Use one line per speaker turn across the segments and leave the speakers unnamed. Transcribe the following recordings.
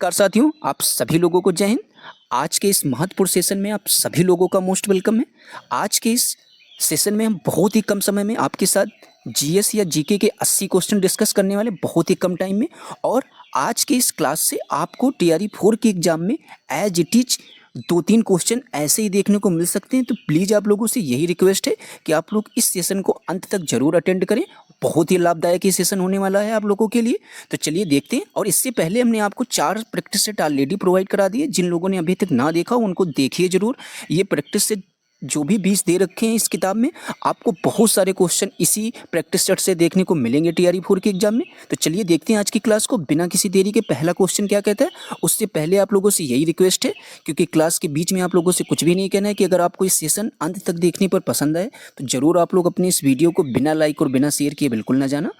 नमस्कार साथियों, आप सभी लोगों को जय हिंद। आज के इस महत्वपूर्ण सेशन में आप सभी लोगों का मोस्ट वेलकम है। आज के इस सेशन में हम बहुत ही कम समय में आपके साथ जीएस या जीके के 80 क्वेश्चन डिस्कस करने वाले, बहुत ही कम टाइम में। और आज के इस क्लास से आपको टीआरई 4 के एग्जाम में एज इट इज 2-3 क्वेश्चन ऐसे ही देखने को मिल सकते हैं। तो प्लीज़ आप लोगों से यही रिक्वेस्ट है कि आप लोग इस सेशन को अंत तक जरूर अटेंड करें। बहुत ही लाभदायक ये सेशन होने वाला है आप लोगों के लिए। तो चलिए देखते हैं। और इससे पहले हमने आपको 4 प्रैक्टिस सेट ऑलरेडी प्रोवाइड करा दिए। जिन लोगों ने अभी तक ना देखा उनको देखिए ज़रूर। ये प्रैक्टिस सेट जो भी 20 दे रखे हैं इस किताब में, आपको बहुत सारे क्वेश्चन इसी प्रैक्टिस सेट से देखने को मिलेंगे टीआरई 4 के एग्जाम में। तो चलिए देखते हैं आज की क्लास को बिना किसी देरी के। पहला क्वेश्चन क्या कहता है, उससे पहले आप लोगों से यही रिक्वेस्ट है, क्योंकि क्लास के बीच में आप लोगों से कुछ भी नहीं कहना है, कि अगर आपको इस सेशन अंत तक देखने पर पसंद आए तो ज़रूर आप लोग अपनी इस वीडियो को बिना लाइक और बिना शेयर किए बिल्कुल ना जाना।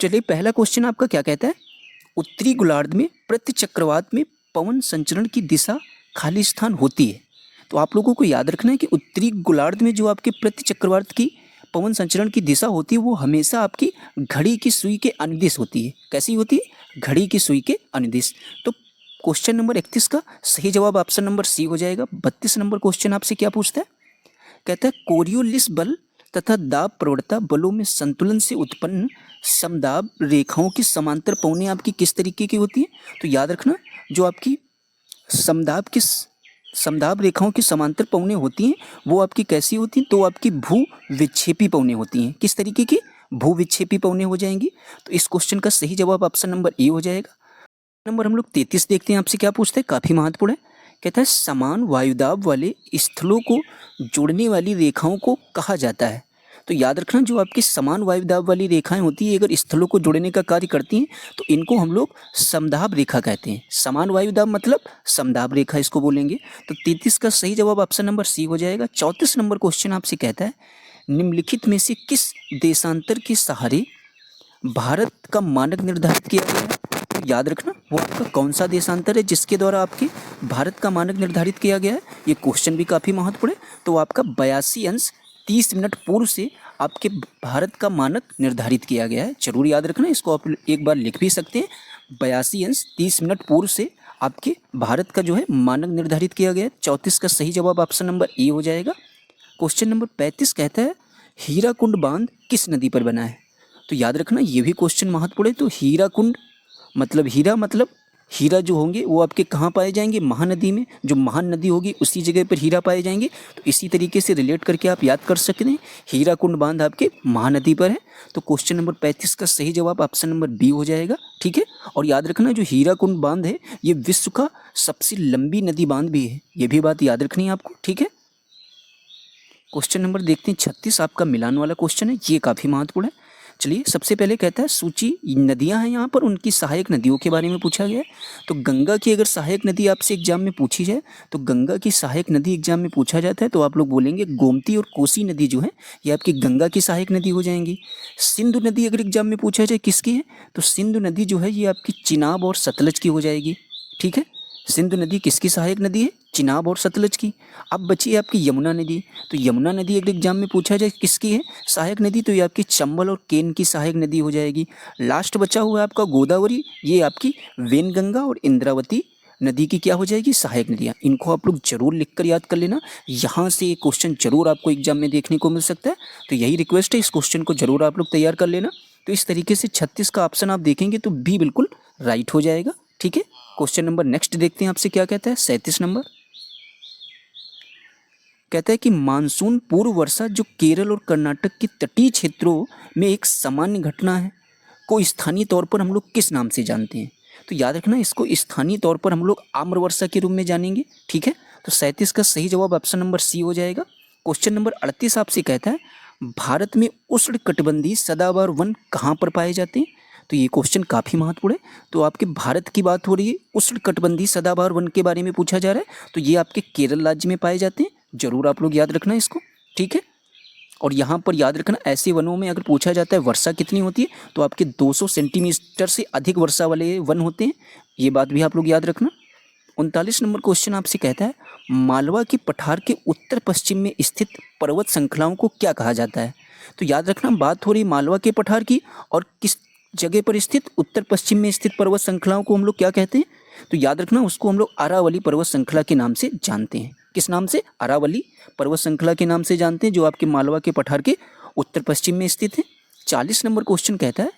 चलिए पहला क्वेश्चन आपका क्या कहता है, उत्तरी गोलार्ध में प्रति चक्रवात में पवन संचरण की दिशा खाली स्थान होती है। तो आप लोगों को याद रखना है कि उत्तरी गोलार्ध में जो आपके प्रति चक्रवात की पवन संचरण की दिशा होती है वो हमेशा आपकी घड़ी की सुई के अनुदिश होती है। कैसी होती है? घड़ी की सुई के अनुदिश। तो क्वेश्चन नंबर 31 का सही जवाब ऑप्शन नंबर सी हो जाएगा। 32 नंबर क्वेश्चन आपसे क्या पूछता है, कहता है कोरियोलिस बल तथा दाब प्रवणता बलों में संतुलन से उत्पन्न समदाब रेखाओं की समांतर पौने आपकी किस तरीके की होती है। तो याद रखना, जो आपकी समदाब रेखाओं की समांतर पौने होती हैं वो आपकी कैसी होती हैं, तो आपकी भू विक्षेपी पौने होती हैं। किस तरीके की? भू विक्षेपी पौने हो जाएंगी। तो इस क्वेश्चन का सही जवाब ऑप्शन नंबर ए हो जाएगा। नंबर हम लोग 33 देखते हैं, आपसे क्या पूछते हैं, काफी महत्वपूर्ण है। कहता है समान वायुदाब वाले स्थलों को जोड़ने वाली रेखाओं को कहा जाता है। तो याद रखना, जो आपकी समान वायुदाब वाली रेखाएं होती है अगर स्थलों को जोड़ने का कार्य करती हैं तो इनको हम लोग समदाब रेखा कहते हैं। समान वायुदाब मतलब समदाब रेखा इसको बोलेंगे। तो 33 का सही जवाब ऑप्शन नंबर सी हो जाएगा। 34 नंबर क्वेश्चन आपसे कहता है निम्नलिखित में से किस देशांतर के सहारे भारत का मानक निर्धारित किया गया है। तो याद रखना, वो आपका कौन सा देशांतर है जिसके द्वारा आपके भारत का मानक निर्धारित किया गया है। ये क्वेश्चन भी काफ़ी महत्वपूर्ण है। तो आपका 82 अंश 30 मिनट पूर्व से आपके भारत का मानक निर्धारित किया गया है। जरूर याद रखना, इसको आप एक बार लिख भी सकते हैं। 82 अंश 30 मिनट पूर्व से आपके भारत का जो है मानक निर्धारित किया गया है। 34 का सही जवाब ऑप्शन नंबर ए हो जाएगा। क्वेश्चन नंबर 35 कहता है हीराकुंड बांध किस नदी पर बना है। तो याद रखना, ये भी क्वेश्चन महत्वपूर्ण है। तो हीराकुंड मतलब हीरा जो होंगे वो आपके कहाँ पाए जाएंगे, महानदी में। जो महान नदी होगी उसी जगह पर हीरा पाए जाएंगे। तो इसी तरीके से रिलेट करके आप याद कर सकते हैं, हीराकुंड बांध आपके महानदी पर है। तो क्वेश्चन नंबर 35 का सही जवाब ऑप्शन नंबर बी हो जाएगा। ठीक है। और याद रखना, जो हीराकुंड बांध है ये विश्व का सबसे लंबी नदी बांध भी है। ये भी बात याद रखनी है आपको। ठीक है। क्वेश्चन नंबर देखते हैं 36, आपका मिलान वाला क्वेश्चन है। ये काफ़ी महत्वपूर्ण है। चलिए सबसे पहले कहता है सूची नदियां हैं यहाँ पर, उनकी सहायक नदियों के बारे में पूछा गया है। तो गंगा की अगर सहायक नदी आपसे एग्जाम में पूछी जाए, तो गंगा की सहायक नदी एग्जाम में पूछा जाता है तो आप लोग बोलेंगे गोमती और कोसी नदी जो है ये आपकी गंगा की सहायक नदी हो जाएंगी। सिंधु नदी अगर एग्जाम में पूछा जाए किसकी है, तो सिंधु नदी जो है ये आपकी चिनाब और सतलज की हो जाएगी। ठीक है। सिंधु नदी किसकी सहायक नदी है? चिनाब और सतलज की। अब बची है आपकी यमुना नदी। तो यमुना नदी अगर एग्जाम में पूछा जाए किसकी है सहायक नदी, तो ये आपकी चंबल और केन की सहायक नदी हो जाएगी। लास्ट बचा हुआ है आपका गोदावरी, ये आपकी वेनगंगा और इंद्रावती नदी की क्या हो जाएगी, सहायक नदियाँ। इनको आप लोग जरूर लिखकर याद कर लेना, यहाँ से ये क्वेश्चन जरूर आपको एग्जाम में देखने को मिल सकता है। तो यही रिक्वेस्ट है, इस क्वेश्चन को जरूर आप लोग तैयार कर लेना। तो इस तरीके से 36 का ऑप्शन आप देखेंगे तो बी बिल्कुल राइट हो जाएगा। ठीक है। क्वेश्चन नंबर नेक्स्ट देखते हैं, आपसे क्या कहता है। 37 नंबर कहता है कि मानसून पूर्व वर्षा जो केरल और कर्नाटक के तटीय क्षेत्रों में एक सामान्य घटना है को स्थानीय तौर पर हम लोग किस नाम से जानते हैं। तो याद रखना, इसको स्थानीय तौर पर हम लोग आम्र वर्षा के रूप में जानेंगे। ठीक है। तो 37 का सही जवाब ऑप्शन नंबर सी हो जाएगा। क्वेश्चन नंबर 38 आपसे कहता है भारत में उष्णकटिबंधीय सदाबहार वन कहाँ पर पाए जाते हैं। तो ये क्वेश्चन काफ़ी महत्वपूर्ण है। तो आपके भारत की बात हो रही है, उष्णकटिबंधीय सदाबहार वन के बारे में पूछा जा रहा है, तो ये आपके केरल राज्य में पाए जाते हैं। जरूर आप लोग याद रखना इसको। ठीक है। और यहाँ पर याद रखना, ऐसे वनों में अगर पूछा जाता है वर्षा कितनी होती है, तो आपके 200 सेंटीमीटर से अधिक वर्षा वाले वन होते हैं। ये बात भी आप लोग याद रखना। 39 नंबर क्वेश्चन आपसे कहता है मालवा के पठार के उत्तर पश्चिम में स्थित पर्वत श्रृंखलाओं को क्या कहा जाता है। तो याद रखना, बात हो रही मालवा के पठार की, और किस जगह पर स्थित उत्तर पश्चिम में स्थित पर्वत श्रृंखलाओं को हम लोग क्या कहते हैं, तो याद रखना उसको हम लोग अरावली पर्वत श्रृंखला के नाम से जानते हैं। किस नाम से? अरावली पर्वत श्रृंखला के नाम से जानते हैं, जो आपके मालवा के पठार के उत्तर पश्चिम में स्थित है। 40 नंबर क्वेश्चन कहता है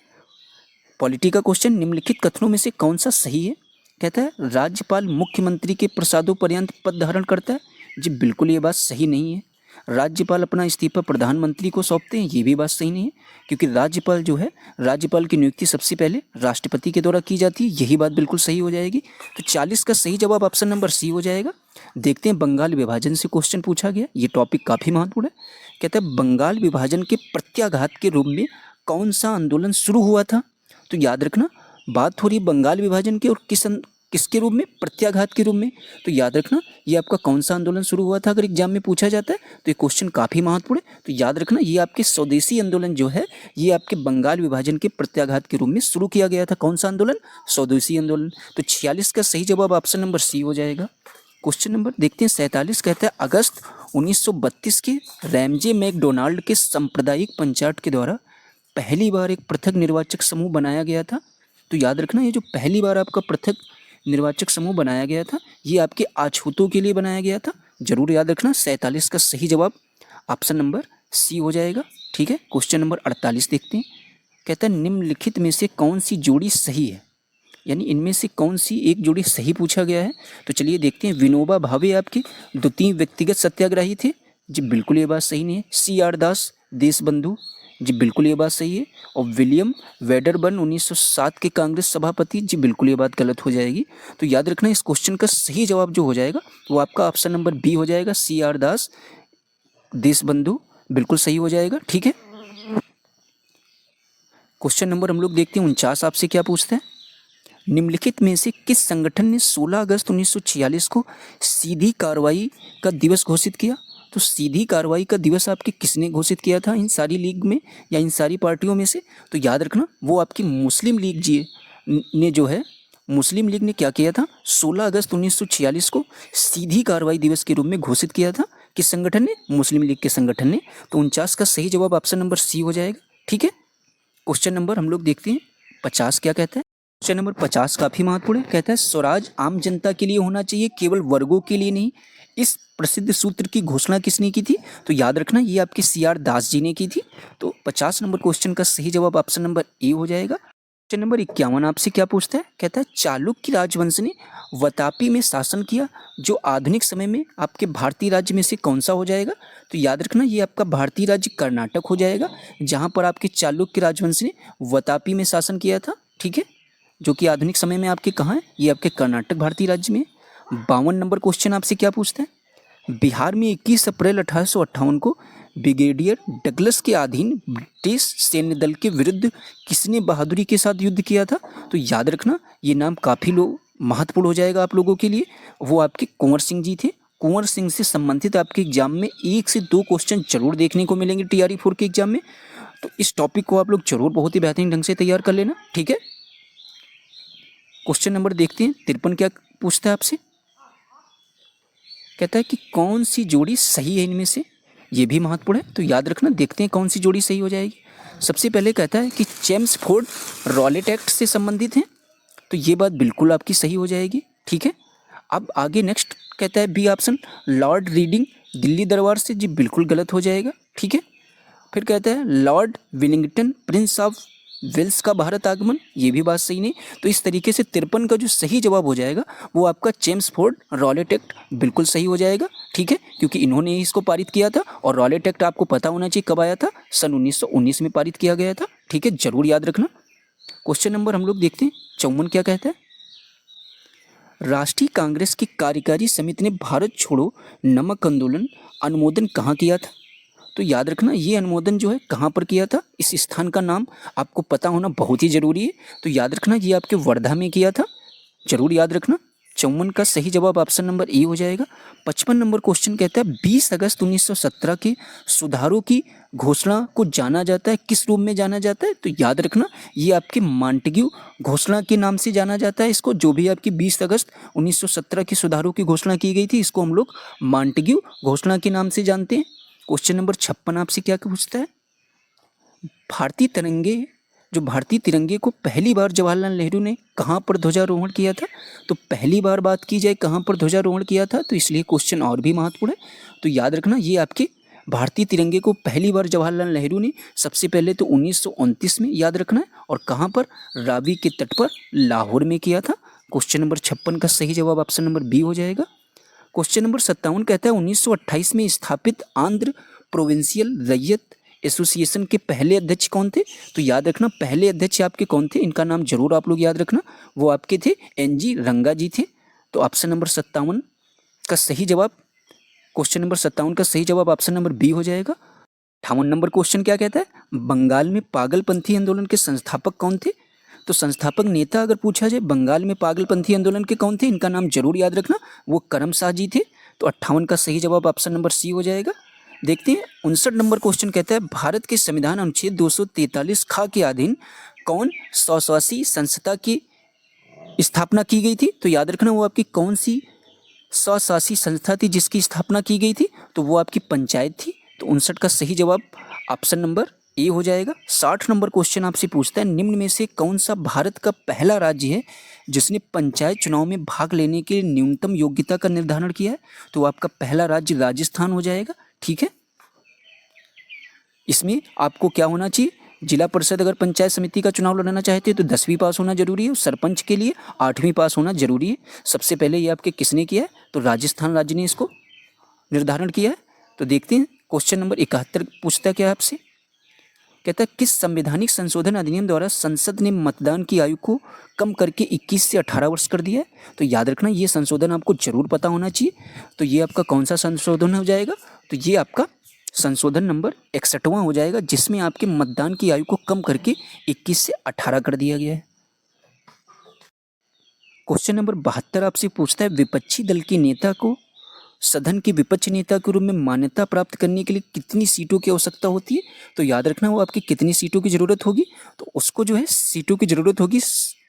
पॉलिटी का क्वेश्चन, निम्नलिखित कथनों में से कौन सा सही है? कहता है राज्यपाल मुख्यमंत्री के प्रसादों पर्यंत पद धारण करता है। जी बिल्कुल ये बात सही नहीं है। राज्यपाल अपना इस्तीफा प्रधानमंत्री को सौंपते हैं, ये भी बात सही नहीं है, क्योंकि राज्यपाल जो है, राज्यपाल की नियुक्ति सबसे पहले राष्ट्रपति के द्वारा की जाती है। यही बात बिल्कुल सही हो जाएगी। तो 40 का सही जवाब ऑप्शन नंबर सी हो जाएगा। देखते हैं बंगाल विभाजन से क्वेश्चन पूछा गया, ये टॉपिक काफ़ी महत्वपूर्ण है। कहता है बंगाल विभाजन के प्रत्याघात के रूप में कौन सा आंदोलन शुरू हुआ था? तो याद रखना बात हो रही बंगाल विभाजन की, और किसके रूप में? प्रत्याघात के रूप में। तो याद रखना ये आपका कौन सा आंदोलन शुरू हुआ था, अगर एग्जाम में पूछा जाता है तो ये क्वेश्चन काफ़ी महत्वपूर्ण है। तो याद रखना ये आपके स्वदेशी आंदोलन जो है, ये आपके बंगाल विभाजन के प्रत्याघात के रूप में शुरू किया गया था। कौन सा आंदोलन? स्वदेशी आंदोलन। तो 46 का सही जवाब ऑप्शन नंबर सी हो जाएगा। क्वेश्चन नंबर देखते हैं 47 कहता है अगस्त 1932 के रैमजे मैकडोनाल्ड के सांप्रदायिक पंचायत के द्वारा पहली बार एक पृथक निर्वाचक समूह बनाया गया था। तो याद रखना ये जो पहली बार आपका पृथक निर्वाचक समूह बनाया गया था, ये आपके अछूतों के लिए बनाया गया था। जरूर याद रखना 47 का सही जवाब ऑप्शन नंबर सी हो जाएगा। ठीक है, क्वेश्चन नंबर 48 देखते हैं। कहता है निम्नलिखित में से कौन सी जोड़ी सही है, यानी इनमें से कौन सी एक जोड़ी सही पूछा गया है। तो चलिए देखते हैं। विनोबा भावे आपके द्वितीय व्यक्तिगत सत्याग्रही थे। जी बिल्कुल ये बात सही नहीं है। C.R. दास देशबंधु, जी बिल्कुल ये बात सही है। और विलियम वेडरबर्न 1907 के कांग्रेस सभापति, जी बिल्कुल ये बात गलत हो जाएगी। तो याद रखना इस क्वेश्चन का सही जवाब जो हो जाएगा वो आपका ऑप्शन नंबर बी हो जाएगा। C.R. दास देशबंधु बिल्कुल सही हो जाएगा। ठीक है, क्वेश्चन नंबर हम लोग देखते हैं 49 आपसे क्या पूछते हैं। निम्नलिखित में से किस संगठन ने 16 अगस्त 1946 को सीधी कार्रवाई का दिवस घोषित किया? तो सीधी कार्रवाई का दिवस आपके किसने घोषित किया था इन सारी लीग में या इन सारी पार्टियों में से? तो याद रखना वो आपकी मुस्लिम लीग जी ने जो है, मुस्लिम लीग ने क्या किया था? 16 अगस्त 1946 को सीधी कार्रवाई दिवस के रूप में घोषित किया था। किस संगठन ने? मुस्लिम लीग के संगठन ने। तो 49 का सही जवाब ऑप्शन नंबर सी हो जाएगा। ठीक है, क्वेश्चन नंबर हम लोग देखते हैं 50 क्या कहता है। क्वेश्चन नंबर 50 काफी महत्वपूर्ण है। कहता है स्वराज आम जनता के लिए होना चाहिए, केवल वर्गों के लिए नहीं। इस प्रसिद्ध सूत्र की घोषणा किसने की थी? तो याद रखना ये आपके C.R. दास जी ने की थी। तो 50 नंबर क्वेश्चन का सही जवाब ऑप्शन नंबर ए हो जाएगा। क्वेश्चन नंबर 51 आपसे क्या पूछता है। कहता है चालुक्य राजवंश ने वातापी में शासन किया, जो आधुनिक समय में आपके भारतीय राज्य में से कौन सा हो जाएगा? तो याद रखना ये आपका भारतीय राज्य कर्नाटक हो जाएगा, जहाँ पर आपके चालुक्य राजवंश ने वातापी में शासन किया था। ठीक है, जो कि आधुनिक समय में आपके कहाँ है? ये आपके कर्नाटक भारतीय राज्य में। 52 नंबर क्वेश्चन आपसे क्या पूछते हैं। बिहार में 21 अप्रैल 1858 को ब्रिगेडियर डगलस के अधीन ब्रिटिश सैन्य दल के विरुद्ध किसने बहादुरी के साथ युद्ध किया था? तो याद रखना ये नाम काफ़ी महत्वपूर्ण हो जाएगा आप लोगों के लिए। वो आपके कुंवर सिंह जी थे। कुंवर सिंह से संबंधित आपके एग्जाम में 1 से 2 क्वेश्चन जरूर देखने को मिलेंगे TRE 4 के एग्जाम में। तो इस टॉपिक को आप लोग जरूर बहुत ही बेहतरीन ढंग से तैयार कर लेना। ठीक है, क्वेश्चन नंबर देखते हैं 53 क्या पूछता है आपसे। कहता है कि कौन सी जोड़ी सही है इनमें से, ये भी महत्वपूर्ण है। तो याद रखना देखते हैं कौन सी जोड़ी सही हो जाएगी। सबसे पहले कहता है कि चेम्सफोर्ड रॉलेट एक्ट से संबंधित हैं, तो ये बात बिल्कुल आपकी सही हो जाएगी। ठीक है, अब आगे नेक्स्ट कहता है B option Lord Reading Delhi Durbar से, जी बिल्कुल गलत हो जाएगा। ठीक है, फिर कहता है Lord Willingdon Prince of Wales का भारत आगमन, ये भी बात सही नहीं। तो इस तरीके से 53 का जो सही जवाब हो जाएगा वो आपका चेम्सफोर्ड रॉलेट एक्ट बिल्कुल सही हो जाएगा। ठीक है, क्योंकि इन्होंने ही इसको पारित किया था, और रॉलेट एक्ट आपको पता होना चाहिए कब आया था, सन 1919 में पारित किया गया था। ठीक है, जरूर याद रखना। क्वेश्चन नंबर हम लोग देखते हैं 54 क्या कहता है। राष्ट्रीय कांग्रेस की कार्यकारी समिति ने भारत छोड़ो नमक आंदोलन अनुमोदन कहाँ किया था? तो याद रखना ये अनुमोदन जो है कहाँ पर किया था, इस स्थान का नाम आपको पता होना बहुत ही जरूरी है। तो याद रखना ये आपके वर्धा में किया था, जरूर याद रखना। 54 का सही जवाब ऑप्शन नंबर ए हो जाएगा। 55 नंबर क्वेश्चन कहता है 20 अगस्त 1917 के सुधारों की घोषणा को जाना जाता है, किस रूप में जाना जाता है? तो याद रखना ये आपके मॉन्टेग्यू घोषणा के नाम से जाना जाता है इसको। जो भी आपकी 20 अगस्त 1917 के सुधारों की घोषणा की गई थी, इसको हम लोग मॉन्टेग्यू घोषणा के नाम से जानते हैं। क्वेश्चन नंबर 56 आपसे क्या पूछता है। भारतीय तिरंगे जो भारतीय तिरंगे को पहली बार जवाहरलाल नेहरू ने कहाँ पर ध्वजारोहण किया था? तो पहली बार बात की जाए कहाँ पर ध्वजारोहण किया था, तो इसलिए क्वेश्चन और भी महत्वपूर्ण है। तो याद रखना, ये आपके भारतीय तिरंगे को पहली बार जवाहरलाल नेहरू ने सबसे पहले तो 1929 में, याद रखना है, और कहाँ पर? रावी के तट पर लाहौर में किया था। क्वेश्चन नंबर 56 का सही जवाब ऑप्शन नंबर बी हो जाएगा। क्वेश्चन नंबर 57 कहता है 1928 में स्थापित आंध्र प्रोविंशियल रैयत एसोसिएशन के पहले अध्यक्ष कौन थे? तो याद रखना, पहले अध्यक्ष आपके कौन थे, इनका नाम जरूर आप लोग याद रखना, वो आपके थे NG रंगा जी थे। तो ऑप्शन नंबर 57 का सही जवाब, क्वेश्चन नंबर 57 का सही जवाब ऑप्शन नंबर बी हो जाएगा। 58 नंबर क्वेश्चन क्या कहता है? बंगाल में पागलपंथी आंदोलन के संस्थापक कौन थे? तो संस्थापक नेता अगर पूछा जाए बंगाल में पागलपंथी आंदोलन के कौन थे, इनका नाम जरूर याद रखना, वो करम शाह जी थे। तो 58 का सही जवाब ऑप्शन नंबर सी हो जाएगा। देखते हैं 59 नंबर क्वेश्चन कहता है भारत के संविधान अनुच्छेद 243 ख के अधीन कौन स्वशासी संस्था की स्थापना की गई थी? तो याद रखना, वो आपकी कौन सी स्वशासी संस्था थी जिसकी स्थापना की गई थी? तो वो आपकी पंचायत थी। तो 59 का सही जवाब ऑप्शन नंबर ए हो जाएगा। 60 नंबर क्वेश्चन आपसे पूछता है निम्न में से कौन सा भारत का पहला राज्य है जिसने पंचायत चुनाव में भाग लेने के न्यूनतम योग्यता का निर्धारण किया है? तो आपका पहला राज्य राजस्थान हो जाएगा। ठीक है, इसमें आपको क्या होना चाहिए? जिला परिषद अगर पंचायत समिति का चुनाव लड़ना चाहते हैं तो 10वीं पास होना जरूरी है, सरपंच के लिए 8वीं पास होना जरूरी है। सबसे पहले ये आपके किसने किया है? तो राजस्थान राज्य ने इसको निर्धारण किया है। तो देखते हैं क्वेश्चन नंबर 71 पूछता है क्या आपसे, कहता है किस संवैधानिक संशोधन अधिनियम द्वारा संसद ने मतदान की आयु को कम करके 21 से 18 वर्ष कर दिया है? तो याद रखना, ये संशोधन आपको जरूर पता होना चाहिए। तो ये आपका कौन सा संशोधन हो जाएगा? तो ये आपका संशोधन नंबर 61वां हो जाएगा, जिसमें आपके मतदान की आयु को कम करके 21 से 18 कर दिया गया है। क्वेश्चन नंबर 72 आपसे पूछता है विपक्षी दल के नेता को सदन के विपक्ष नेता के रूप में मान्यता प्राप्त करने के लिए कितनी सीटों की आवश्यकता होती है? तो याद रखना, वो आपकी कितनी सीटों की जरूरत होगी? तो उसको जो है सीटों की जरूरत होगी,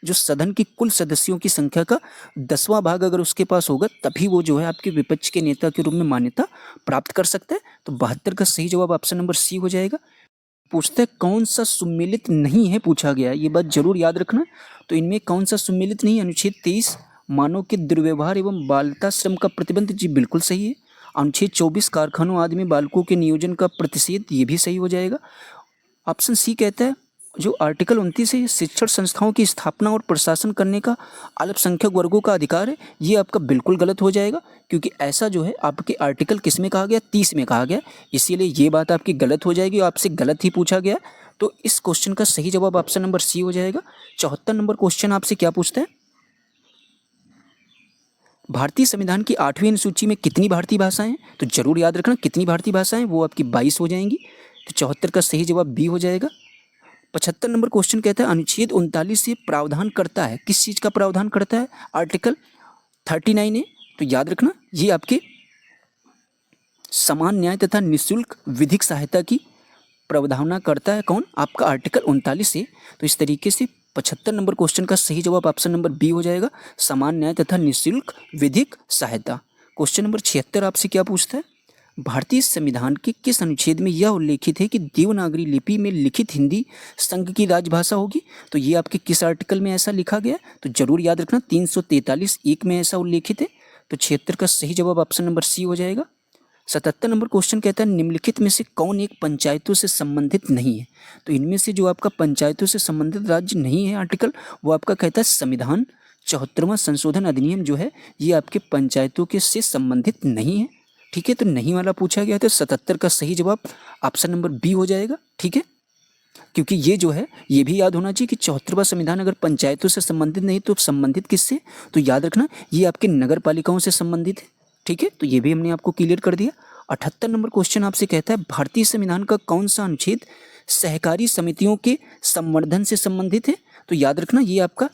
जो सदन की कुल सदस्यों की संख्या का 10वां भाग अगर उसके पास होगा तभी वो जो है आपके विपक्ष के नेता के रूप में मान्यता प्राप्त कर सकता है। तो 72 का सही जवाब ऑप्शन नंबर सी हो जाएगा। पूछता है कौन सा सुमेलित नहीं है, पूछा गया है, ये बात जरूर याद रखना। तो इनमें कौन सा सुमेलित नहीं है? अनुच्छेद 23 मानव के दुर्व्यवहार एवं बालता श्रम का प्रतिबंध, जी बिल्कुल सही है। अनुच्छेद 24 कारखानों आदि में बालकों के नियोजन का प्रतिषेध, ये भी सही हो जाएगा। ऑप्शन सी कहता है जो आर्टिकल 29 है शिक्षण संस्थाओं की स्थापना और प्रशासन करने का अल्पसंख्यक वर्गों का अधिकार है, ये आपका बिल्कुल गलत हो जाएगा, क्योंकि ऐसा जो है आपके आर्टिकल किस में कहा गया? 30 में कहा गया, इसीलिए ये बात आपकी गलत हो जाएगी, आपसे गलत ही पूछा गया। तो इस क्वेश्चन का सही जवाब ऑप्शन नंबर सी हो जाएगा। 74 नंबर क्वेश्चन आपसे क्या पूछता है? भारतीय संविधान की 8वीं अनुसूची में कितनी भारतीय भाषाएं हैं? तो जरूर याद रखना कितनी भारतीय भाषाएं, वो आपकी 22 हो जाएंगी। तो 74 का सही जवाब बी हो जाएगा। 75 नंबर क्वेश्चन कहता है अनुच्छेद 39 से प्रावधान करता है, किस चीज़ का प्रावधान करता है? आर्टिकल 39 है। तो याद रखना, ये आपके समान न्याय तथा निःशुल्क विधिक सहायता की प्रावधान करता है। कौन? आपका आर्टिकल 39 से। तो इस तरीके से 75 नंबर क्वेश्चन का सही जवाब ऑप्शन नंबर बी हो जाएगा, समान न्याय तथा निःशुल्क विधिक सहायता। क्वेश्चन नंबर 76 आपसे क्या पूछता है? भारतीय संविधान के किस अनुच्छेद में यह उल्लेखित है कि देवनागरी लिपि में लिखित हिंदी संघ की राजभाषा होगी? तो ये आपके किस आर्टिकल में ऐसा लिखा गया? तो जरूर याद रखना 343(1) में ऐसा उल्लेखित है। तो 76 का सही जवाब ऑप्शन नंबर सी हो जाएगा। 77 नंबर क्वेश्चन कहता है निम्नलिखित में से कौन एक पंचायतों से संबंधित नहीं है? तो इनमें से जो आपका पंचायतों से संबंधित राज्य नहीं है आर्टिकल, वो आपका कहता है संविधान 74वां संशोधन अधिनियम जो है ये आपके पंचायतों के से संबंधित नहीं है। ठीक है, तो नहीं वाला पूछा गया तो 77 का सही जवाब ऑप्शन नंबर बी हो जाएगा। ठीक है, क्योंकि ये जो है ये भी याद होना चाहिए कि 74वां संविधान अगर पंचायतों से संबंधित नहीं तो संबंधित किससे? तो याद रखना ये आपके नगर पालिकाओं से संबंधित है। ठीक है, तो ये भी हमने आपको क्लियर कर दिया। 78 नंबर क्वेश्चन आपसे कहता है भारतीय संविधान का कौन सा अनुच्छेद सहकारी समितियों के संवर्धन से संबंधित है? तो याद रखना ये आपका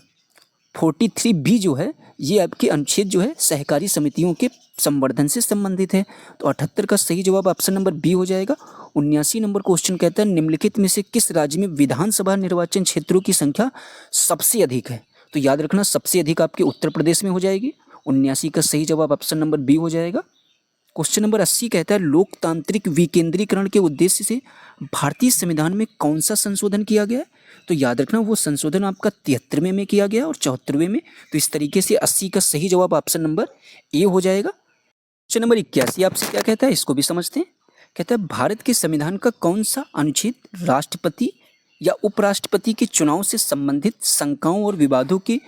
43B जो है ये आपके अनुच्छेद जो है सहकारी समितियों के संवर्धन से संबंधित है। तो 78 का सही जवाब ऑप्शन नंबर बी हो जाएगा। 79 नंबर क्वेश्चन कहता है निम्नलिखित में से किस राज्य में विधानसभा निर्वाचन क्षेत्रों की संख्या सबसे अधिक है? तो याद रखना सबसे अधिक आपके उत्तर प्रदेश में हो जाएगी। 79 का सही जवाब ऑप्शन नंबर बी हो जाएगा। क्वेश्चन नंबर 80 कहता है लोकतांत्रिक विकेंद्रीकरण के उद्देश्य से भारतीय संविधान में कौन सा संशोधन किया गया है? तो याद रखना वो संशोधन आपका 73वें में किया गया और 74वें में। तो इस तरीके से 80 का सही जवाब ऑप्शन नंबर ए हो जाएगा। क्वेश्चन नंबर 81 आपसे क्या कहता है, इसको भी समझते हैं। कहता है भारत के संविधान का कौन सा अनुच्छेद राष्ट्रपति या उपराष्ट्रपति के चुनाव से संबंधित शंकाओं और विवादों के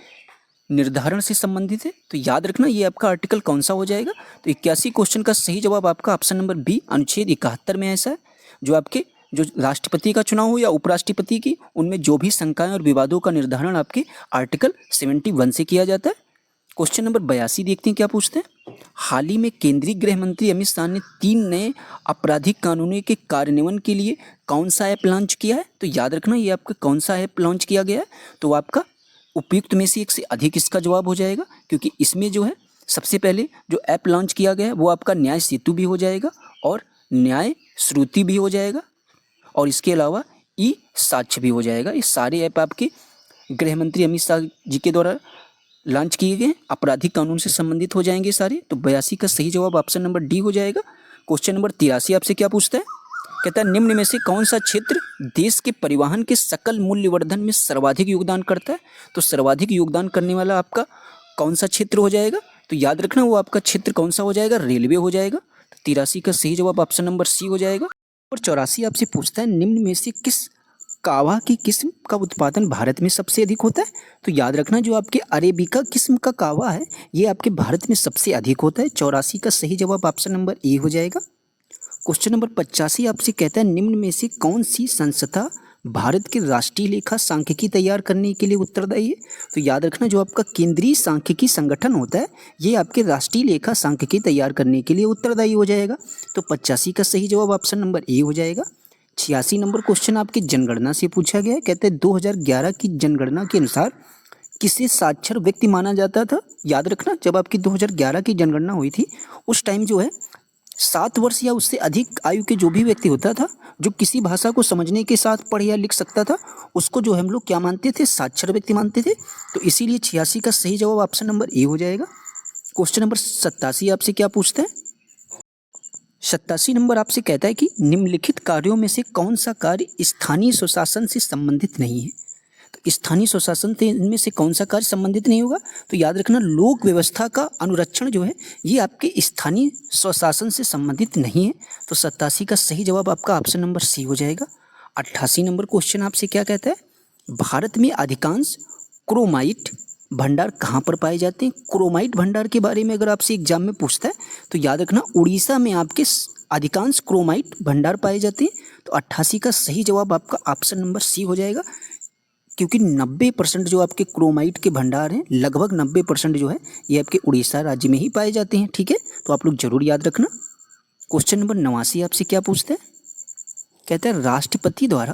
निर्धारण से संबंधित है। तो याद रखना ये आपका आर्टिकल कौन सा हो जाएगा। तो 81 क्वेश्चन का सही जवाब आपका ऑप्शन नंबर बी अनुच्छेद 71 में ऐसा है, जो आपके जो राष्ट्रपति का चुनाव हो या उपराष्ट्रपति की, उनमें जो भी शंकाएं और विवादों का निर्धारण आपके आर्टिकल 71 से किया जाता है। क्वेश्चन नंबर 82 देखते हैं क्या पूछते हैं। हाल ही में केंद्रीय गृह मंत्री अमित शाह ने 3 नए आपराधिक कानूनों के कार्यान्वयन के लिए कौन सा ऐप लॉन्च किया है। तो याद रखना ये आपका कौन सा ऐप लॉन्च किया गया है, तो आपका उपयुक्त में से एक से अधिक इसका जवाब हो जाएगा, क्योंकि इसमें जो है सबसे पहले जो ऐप लॉन्च किया गया है वो आपका न्याय सेतु भी हो जाएगा और न्याय श्रुति भी हो जाएगा और इसके अलावा ई साक्ष्य भी हो जाएगा। ये सारे ऐप आपके गृह मंत्री अमित शाह जी के द्वारा लॉन्च किए गए आपराधिक कानून से संबंधित हो जाएंगे सारे। तो 82 का सही जवाब ऑप्शन नंबर डी हो जाएगा। क्वेश्चन नंबर 83 आपसे क्या पूछता है। कहता है निम्न में से कौन सा क्षेत्र देश के परिवहन के सकल मूल्यवर्धन में सर्वाधिक योगदान करता है। तो सर्वाधिक योगदान करने वाला आपका कौन सा क्षेत्र हो जाएगा। तो याद रखना वो आपका क्षेत्र कौन सा हो जाएगा, रेलवे हो जाएगा। तो 83 का सही जवाब ऑप्शन नंबर सी हो जाएगा। और 84 आपसे पूछता है निम्न में से किस कावा की किस्म का उत्पादन भारत में सबसे अधिक होता है। तो याद रखना जो आपके अरेबिका किस्म का कावा है ये आपके भारत में सबसे अधिक होता है। 84 का सही जवाब ऑप्शन नंबर ए हो जाएगा। क्वेश्चन नंबर 85 आपसे कहता है निम्न में से कौन सी संस्था भारत के राष्ट्रीय लेखा सांख्यिकी तैयार करने के लिए उत्तरदायी है। तो याद रखना जो आपका केंद्रीय सांख्यिकी संगठन होता है ये आपके राष्ट्रीय लेखा सांख्यिकी तैयार करने के लिए उत्तरदायी हो जाएगा। तो 85 का सही जवाब ऑप्शन नंबर ए हो जाएगा। 86 नंबर क्वेश्चन आपकी जनगणना से पूछा गया है। कहते हैं 2011 की जनगणना के अनुसार किसे साक्षर व्यक्ति माना जाता था। याद रखना जब आपकी 2011 की जनगणना हुई थी उस टाइम जो है 7 वर्ष या उससे अधिक आयु के जो भी व्यक्ति होता था जो किसी भाषा को समझने के साथ पढ़ या लिख सकता था उसको जो हम लोग क्या मानते थे, साक्षर व्यक्ति मानते थे। तो इसीलिए 86 का सही जवाब ऑप्शन नंबर ए हो जाएगा। क्वेश्चन नंबर 87 आपसे क्या पूछता है। 87 नंबर आपसे कहता है कि निम्नलिखित कार्यों में से कौन सा कार्य स्थानीय स्वशासन से संबंधित नहीं है। तो स्थानीय स्वशासन से इनमें से कौन सा कार्य संबंधित नहीं होगा। तो याद रखना लोक व्यवस्था का अनुरक्षण जो है ये आपके स्थानीय स्वशासन से संबंधित नहीं है। तो 87 का सही जवाब आपका ऑप्शन नंबर सी हो जाएगा। 88 नंबर क्वेश्चन आपसे क्या कहता है। भारत में अधिकांश क्रोमाइट भंडार कहाँ पर पाए जाते हैं। क्रोमाइट भंडार के बारे में अगर आपसे एग्जाम में पूछता है तो याद रखना उड़ीसा में आपके अधिकांश क्रोमाइट भंडार पाए जाते हैं। तो 88 का सही जवाब आपका ऑप्शन नंबर सी हो जाएगा, क्योंकि 90% जो आपके क्रोमाइट के भंडार हैं लगभग 90% जो है ये आपके उड़ीसा राज्य में ही पाए जाते हैं। ठीक है, तो आप लोग जरूर याद रखना। क्वेश्चन नंबर 89 आपसे क्या पूछते हैं। कहता है राष्ट्रपति द्वारा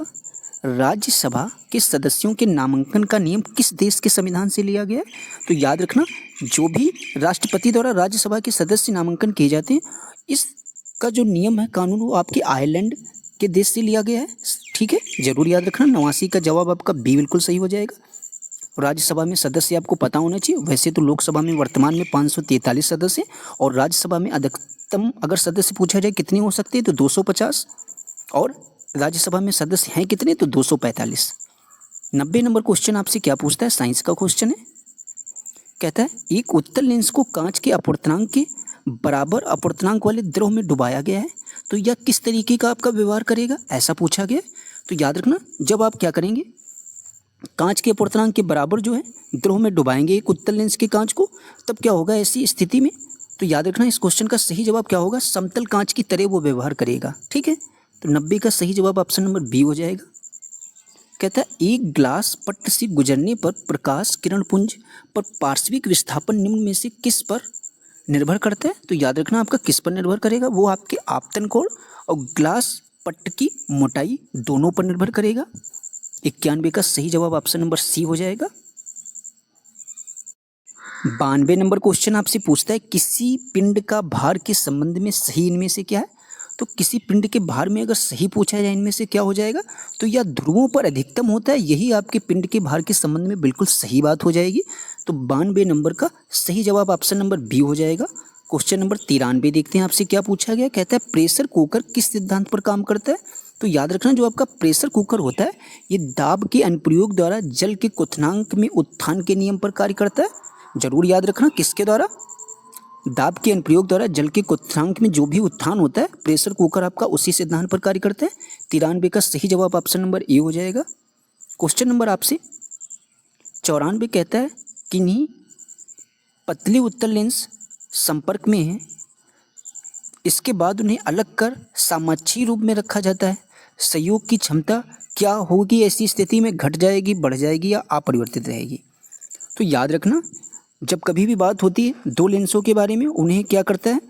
राज्यसभा के सदस्यों के नामांकन का नियम किस देश के संविधान से लिया गया है। तो याद रखना जो भी राष्ट्रपति द्वारा राज्यसभा के सदस्य नामांकन किए जाते हैं इसका जो नियम है कानून वो आपके आयरलैंड के देश से लिया गया है। ठीक है, जरूर याद रखना। 89 का जवाब आपका बी बिल्कुल सही हो जाएगा। राज्यसभा में सदस्य आपको पता होना चाहिए। वैसे तो लोकसभा में वर्तमान में 543 सदस्य और राज्यसभा में अधिकतम अगर सदस्य पूछा जाए कितने हो सकते हैं तो 250 और राज्यसभा में सदस्य हैं कितने तो 245। 90 नंबर क्वेश्चन आपसे क्या पूछता है, साइंस का क्वेश्चन है। कहता है एक उत्तल लेंस को कांच के अपवर्तनांक के बराबर अपवर्तनांक वाले द्रव में डुबाया गया है तो यह किस तरीके का आपका व्यवहार करेगा, ऐसा पूछा गया। तो याद रखना जब आप क्या करेंगे कांच के अपवर्तनांक के बराबर जो है द्रव में डुबाएंगे एक उत्तल लेंस के कांच को, तब क्या होगा ऐसी स्थिति में। तो याद रखना इस क्वेश्चन का सही जवाब क्या होगा, समतल कांच की तरह वो व्यवहार करेगा। ठीक है, तो 90 का सही जवाब ऑप्शन नंबर बी हो जाएगा। कहता है एक ग्लास पट्ट से गुजरने पर प्रकाश किरण पुंज पर पार्श्विक विस्थापन निम्न में से किस पर निर्भर करता है। तो याद रखना आपका किस पर निर्भर करेगा, वो आपके आपतन कोण और ग्लास पट्ट की मोटाई दोनों पर निर्भर करेगा। 91 का सही जवाब ऑप्शन नंबर सी हो जाएगा। 92 नंबर क्वेश्चन आपसे पूछता है किसी पिंड का भार के संबंध में सही इनमें से क्या है। तो किसी पिंड के भार में अगर सही पूछा जाए इनमें से क्या हो जाएगा, तो यह ध्रुवों पर अधिकतम होता है, यही आपके पिंड के भार के संबंध में बिल्कुल सही बात हो जाएगी। तो 92 नंबर का सही जवाब ऑप्शन नंबर बी हो जाएगा। क्वेश्चन नंबर 93 देखते हैं आपसे क्या पूछा गया। कहता है प्रेशर कुकर किस सिद्धांत पर काम करता है। तो याद रखना जो आपका प्रेशर कुकर होता है ये दाब के अनुप्रयोग द्वारा जल के क्वथनांक में उत्थान के नियम पर कार्य करता है। जरूर याद रखना किसके द्वारा, दाब के अनुप्रयोग द्वारा जल के क्वथनांक में जो भी उत्थान होता है प्रेशर कुकर आपका उसी सिद्धांत पर कार्य करता है। 93 का सही जवाब ऑप्शन नंबर ए हो जाएगा। क्वेश्चन नंबर आपसे 94 कहता है किन्हीं पतले उत्तल लेंस संपर्क में है, इसके बाद उन्हें अलग कर सामाक्षी रूप में रखा जाता है, संयोग की क्षमता क्या होगी ऐसी स्थिति में, घट जाएगी, बढ़ जाएगी या अपरिवर्तित रहेगी। तो याद रखना जब कभी भी बात होती है दो लेंसों के बारे में, उन्हें क्या करता है,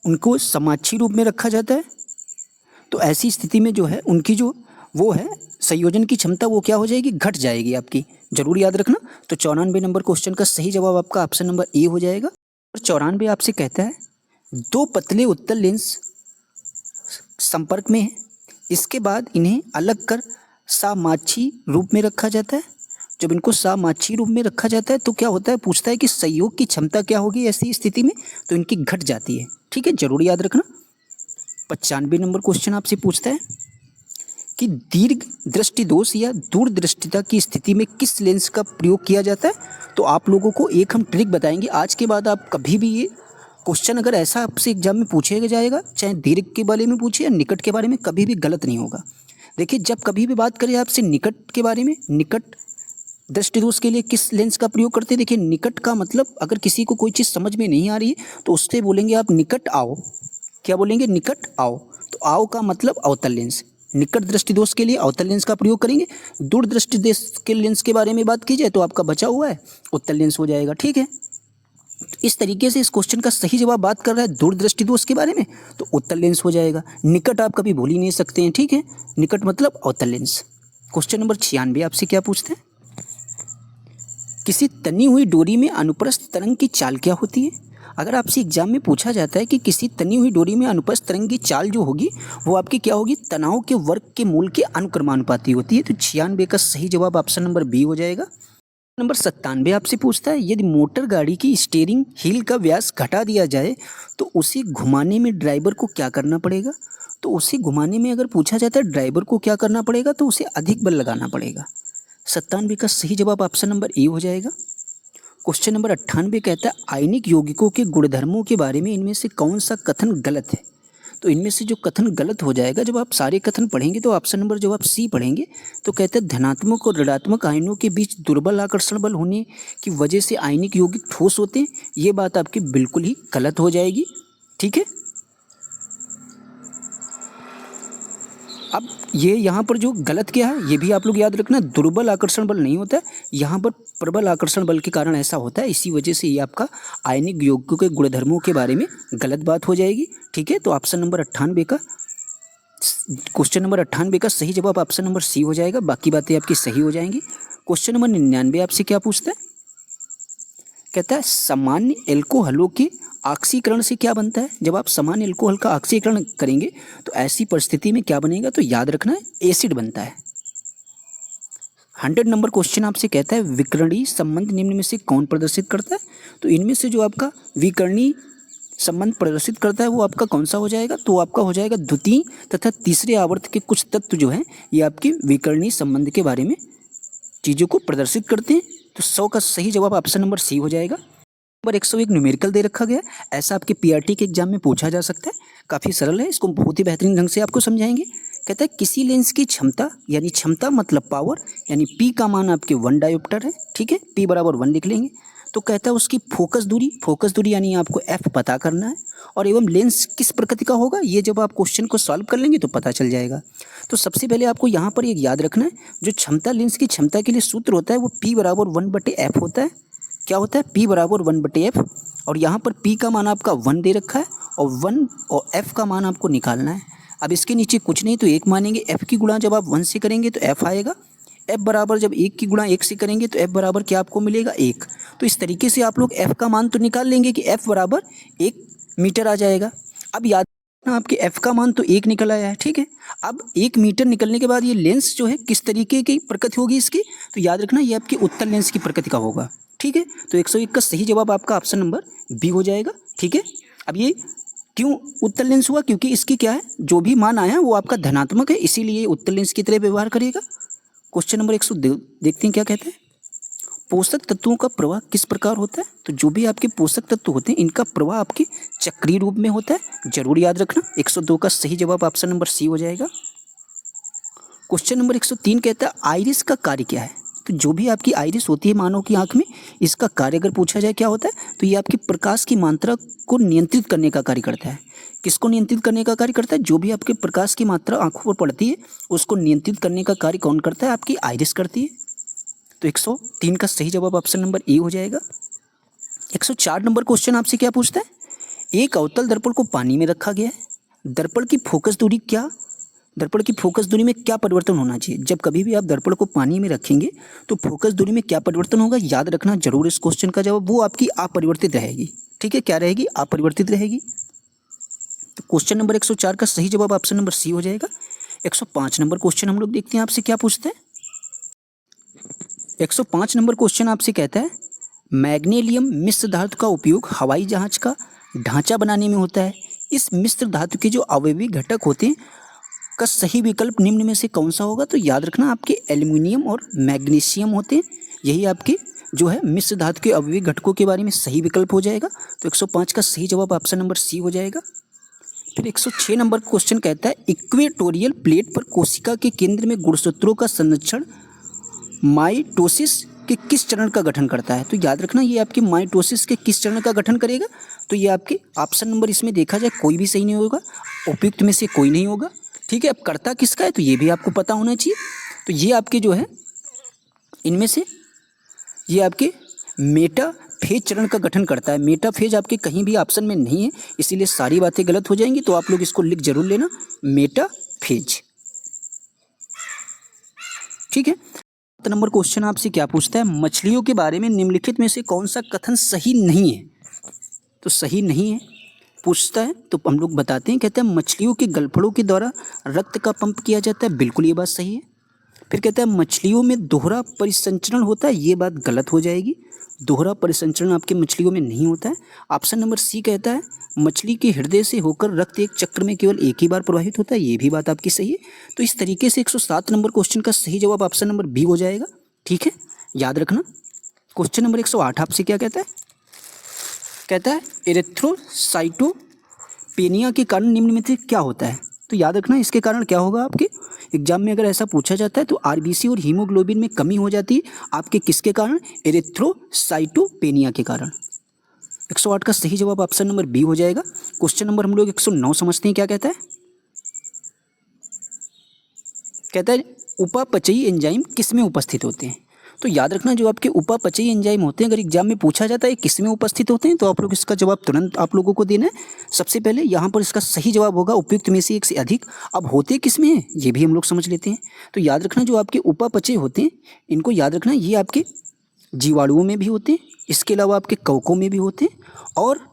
उनको समाक्षी रूप में रखा जाता है। तो ऐसी स्थिति में जो है उनकी जो वो है संयोजन की क्षमता वो क्या हो जाएगी, घट जाएगी आपकी। जरूर याद रखना। तो 94 नंबर क्वेश्चन का सही जवाब आपका ऑप्शन नंबर ए हो जाएगा। और 94 आपसे कहता है दो पतले उत्तल लेंस संपर्क में है, इसके बाद इन्हें अलग कर सामाक्षी रूप में रखा जाता है। जब इनको सामाक्षी रूप में रखा जाता है तो क्या होता है, पूछता है कि संयोग की क्षमता क्या होगी ऐसी स्थिति में, तो इनकी घट जाती है। ठीक है, जरूर याद रखना। 95 नंबर क्वेश्चन आपसे पूछता है कि दीर्घ दृष्टि दोष या दूरदृष्टिता की स्थिति में किस लेंस का प्रयोग किया जाता है। तो आप लोगों को एक हम ट्रिक बताएंगे, आज के बाद आप कभी भी ये क्वेश्चन अगर ऐसा आपसे एग्जाम में पूछेगा जाएगा, चाहे दीर्घ के बारे में पूछे या निकट के बारे में, कभी भी गलत नहीं होगा। देखिए जब कभी भी बात करें आपसे निकट के बारे में, निकट दृष्टि दोष के लिए किस लेंस का प्रयोग करते हैं। देखिए निकट का मतलब अगर किसी को कोई चीज़ समझ में नहीं आ रही है तो उससे बोलेंगे आप निकट आओ। क्या बोलेंगे, निकट आओ। तो आओ का मतलब अवतल लेंस। निकट दृष्टि दोष के लिए अवतल लेंस का प्रयोग करेंगे। दूर दृष्टि दोष के लेंस के बारे में बात की जाए तो आपका बचा हुआ है उत्तल लेंस हो जाएगा। ठीक है, इस तरीके से इस क्वेश्चन का सही जवाब बात कर रहा है दूरदृष्टि दोष के बारे में, तो उत्तल लेंस हो जाएगा। निकट आप कभी भूल ही नहीं सकते हैं। ठीक है, निकट मतलब अवतल लेंस। क्वेश्चन नंबर 96 आपसे क्या पूछते हैं, किसी तनी हुई डोरी में अनुप्रस्थ तरंग की चाल क्या होती है। अगर आपसे एग्जाम में पूछा जाता है कि किसी तनी हुई डोरी में अनुप्रस्थ तरंग की चाल जो होगी वो आपकी क्या होगी, तनाव के वर्ग के मूल के अनुक्रमानुपाती होती है। तो 96 का सही जवाब ऑप्शन नंबर बी हो जाएगा। नंबर 97 आपसे पूछता है यदि मोटर गाड़ी की स्टीयरिंग व्हील का व्यास घटा दिया जाए तो उसे घुमाने में ड्राइवर को क्या करना पड़ेगा। तो उसे घुमाने में अगर पूछा जाता है ड्राइवर को क्या करना पड़ेगा, तो उसे अधिक बल लगाना पड़ेगा। 97 का सही जवाब ऑप्शन नंबर ए हो जाएगा। क्वेश्चन नंबर 98 कहता है आयनिक यौगिकों के गुणधर्मों के बारे में इनमें से कौन सा कथन गलत है। तो इनमें से जो कथन गलत हो जाएगा, जब आप सारे कथन पढ़ेंगे तो ऑप्शन नंबर जब आप सी पढ़ेंगे तो कहते हैं धनात्मक और ऋणात्मक आयनों के बीच दुर्बल आकर्षण बल होने की वजह से आयनिक यौगिक ठोस होते हैं। ये बात आपकी बिल्कुल ही गलत हो जाएगी। ठीक है, अब ये यहाँ पर जो गलत क्या है ये भी आप लोग याद रखना, दुर्बल आकर्षण बल नहीं होता है, यहाँ पर प्रबल आकर्षण बल के कारण ऐसा होता है। इसी वजह से ये आपका आयनिक यौगिकों के गुणधर्मों के बारे में गलत बात हो जाएगी। ठीक है, तो ऑप्शन नंबर 98 का क्वेश्चन नंबर 98 का सही जवाब ऑप्शन नंबर सी हो जाएगा। बाकी बातें आपकी सही हो जाएंगी। क्वेश्चन नंबर 99 आपसे क्या पूछता है, कहता है सामान्य एल्कोहलों के ऑक्सीकरण से क्या बनता है। जब आप सामान्य एल्कोहल का ऑक्सीकरण करेंगे तो ऐसी परिस्थिति में क्या बनेगा, तो याद रखना है एसिड बनता है। 100 नंबर क्वेश्चन आपसे कहता है विकर्णी संबंध निम्न में से कौन प्रदर्शित करता है। तो इनमें से जो आपका विकर्णी संबंध प्रदर्शित करता है वो आपका कौन सा हो जाएगा, तो आपका हो जाएगा द्वितीय तथा तीसरे आवर्त के कुछ तत्व जो हैं ये आपके विकर्णी संबंध के बारे में चीज़ों को प्रदर्शित करते हैं। तो 100 का सही जवाब ऑप्शन नंबर सी हो जाएगा। नंबर 101 न्यूमेरिकल दे रखा गया, ऐसा आपके पीआरटी के एग्जाम में पूछा जा सकता है। काफ़ी सरल है, इसको बहुत ही बेहतरीन ढंग से आपको समझाएंगे। कहता है किसी लेंस की क्षमता, यानी क्षमता मतलब पावर, यानी पी का मान आपके 1 डायोप्टर है। ठीक है, पी बराबर 1 लिख लेंगे। तो कहता है उसकी फोकस दूरी यानी आपको एफ पता करना है, और एवं लेंस किस प्रकृति का होगा ये जब आप क्वेश्चन को सॉल्व कर लेंगे तो पता चल जाएगा। तो सबसे पहले आपको यहाँ पर एक याद रखना है, जो क्षमता लेंस की क्षमता के लिए सूत्र होता है वो पी बराबर 1/f होता है। क्या होता है, पी बराबर 1/f, और यहाँ पर पी का मान आपका 1 दे रखा है और 1 और एफ का मान आपको निकालना है। अब इसके नीचे कुछ नहीं तो 1 मानेंगे, एफ की गुणा जब आप 1 से करेंगे तो एफ आएगा, एफ बराबर जब 1 की गुणा 1 से करेंगे तो एफ बराबर क्या आपको मिलेगा, 1। तो इस तरीके से आप लोग एफ का मान तो निकाल लेंगे कि एफ बराबर 1 मीटर आ जाएगा। अब याद रखना आपके एफ का मान तो 1 निकल आया है। ठीक है, अब 1 मीटर निकलने के बाद ये लेंस जो है किस तरीके की प्रकृति होगी इसकी, तो याद रखना ये आपकी उत्तल लेंस की प्रकृति का होगा। ठीक है, तो 101 का सही जवाब आपका ऑप्शन नंबर बी हो जाएगा। ठीक है, अब ये क्यों उत्तल लेंस हुआ? क्योंकि इसकी क्या है, जो भी मान आया वो आपका धनात्मक है, इसीलिए उत्तल लेंस की तरह व्यवहार करेगा। क्वेश्चन नंबर 100 देखते हैं क्या कहते हैं। पोषक तत्वों का प्रवाह किस प्रकार होता है? तो जो भी आपके पोषक तत्व होते हैं इनका प्रवाह आपके चक्रीय रूप में होता है, जरूर याद रखना। 102 का सही जवाब ऑप्शन नंबर सी हो जाएगा। क्वेश्चन नंबर 103 कहता है आइरिस का कार्य क्या है? तो जो भी आपकी आइरिस होती है मानव की आंख में, इसका कार्य अगर पूछा जाए क्या होता है, तो ये आपकी प्रकाश की मात्रा को नियंत्रित करने का कार्य करता है। किसको नियंत्रित करने का कार्य करता है? जो भी आपके प्रकाश की मात्रा आंखों पर पड़ती है उसको नियंत्रित करने का कार्य कौन करता है? आपकी आइरिस करती है। तो 103 का सही जवाब ऑप्शन नंबर ए हो जाएगा। 104 नंबर क्वेश्चन आपसे क्या पूछता है? एक अवतल दर्पण को पानी में रखा गया है, दर्पण की फोकस दूरी क्या, दर्पण की फोकस दूरी में क्या परिवर्तन होना चाहिए? जब कभी भी आप दर्पण को पानी में रखेंगे तो फोकस दूरी में क्या परिवर्तन होगा, याद रखना जरूर। इस क्वेश्चन का जवाब वो आपकी अपरिवर्तित रहेगी। ठीक है, क्या रहेगी? अपरिवर्तित रहेगी। तो क्वेश्चन नंबर 104 का सही जवाब ऑप्शन नंबर सी हो जाएगा। 105 नंबर क्वेश्चन हम लोग देखते हैं आपसे क्या पूछते हैं। 105 नंबर क्वेश्चन आपसे कहता है मैग्नीशियम मिश्र धातु का उपयोग हवाई जहाज का ढांचा बनाने में होता है। इस मिश्र धातु के जो अवयवी घटक होते हैं का सही विकल्प निम्न में से कौन सा होगा? तो याद रखना आपके एल्युमिनियम और मैग्नीशियम होते हैं, यही आपके जो है मिश्र धातु के अवयवी घटकों के बारे में सही विकल्प हो जाएगा। तो 105 का सही जवाब ऑप्शन नंबर सी हो जाएगा। फिर 106 नंबर क्वेश्चन कहता है इक्वेटोरियल प्लेट पर कोशिका के केंद्र में गुणसूत्रों का संरक्षण माइटोसिस के किस चरण का गठन करता है? तो याद रखना ये आपके माइटोसिस के किस चरण का गठन करेगा? तो ये आपके ऑप्शन नंबर इसमें देखा जाए कोई भी सही नहीं होगा, उपयुक्त में से कोई नहीं होगा। ठीक है, अब करता किसका है तो ये भी आपको पता होना चाहिए। तो ये आपके जो है इनमें से ये आपके मेटाफेज चरण का गठन करता है। मेटाफेज आपके कहीं भी ऑप्शन में नहीं है, इसीलिए सारी बातें गलत हो जाएंगी, तो आप लोग इसको लिख जरूर लेना, मेटाफेज। ठीक है, नंबर क्वेश्चन आपसे क्या पूछता है मछलियों के बारे में निम्नलिखित में से कौन सा कथन सही नहीं है? तो सही नहीं है पूछता है तो हम लोग बताते हैं, कहते हैं मछलियों के गलफड़ों के द्वारा रक्त का पंप किया जाता है, बिल्कुल ये बात सही है। फिर कहता है मछलियों में दोहरा परिसंचरण होता है, ये बात गलत हो जाएगी, दोहरा परिसंचरण आपके मछलियों में नहीं होता है। ऑप्शन नंबर सी कहता है मछली के हृदय से होकर रक्त एक चक्र में केवल एक ही बार प्रवाहित होता है, ये भी बात आपकी सही है। तो इस तरीके से 107 नंबर क्वेश्चन का सही जवाब ऑप्शन नंबर बी हो जाएगा। ठीक है, याद रखना। क्वेश्चन नंबर 108 आपसे क्या कहता है? कहता है एरिथ्रोसाइटोपेनिया के कारण निम्न में से क्या होता है? तो याद रखना इसके कारण क्या होगा, आपके एग्जाम में अगर ऐसा पूछा जाता है तो आरबीसी और हीमोग्लोबिन में कमी हो जाती है, आपके किसके कारण? एरिथ्रोसाइटोपेनिया के कारण। 108 का सही जवाब ऑप्शन नंबर बी हो जाएगा। क्वेश्चन नंबर हम लोग 109 समझते हैं क्या कहता है। कहता है उपापचयी एंजाइम किस में उपस्थित होते हैं? तो याद रखना जो आपके उपापचयी एंजाइम होते हैं अगर एग्जाम में पूछा जाता है किस में उपस्थित होते हैं, तो आप लोग इसका जवाब तुरंत आप लोगों को देना है। सबसे पहले यहाँ पर इसका सही जवाब होगा उपयुक्त में से एक से अधिक। अब होते किस में हैं ये भी हम लोग समझ लेते हैं। तो याद रखना जो आपके उपापचय होते हैं इनको याद रखना ये आपके जीवाणुओं में भी होते हैं, इसके अलावा आपके कवकों में भी होते हैं, और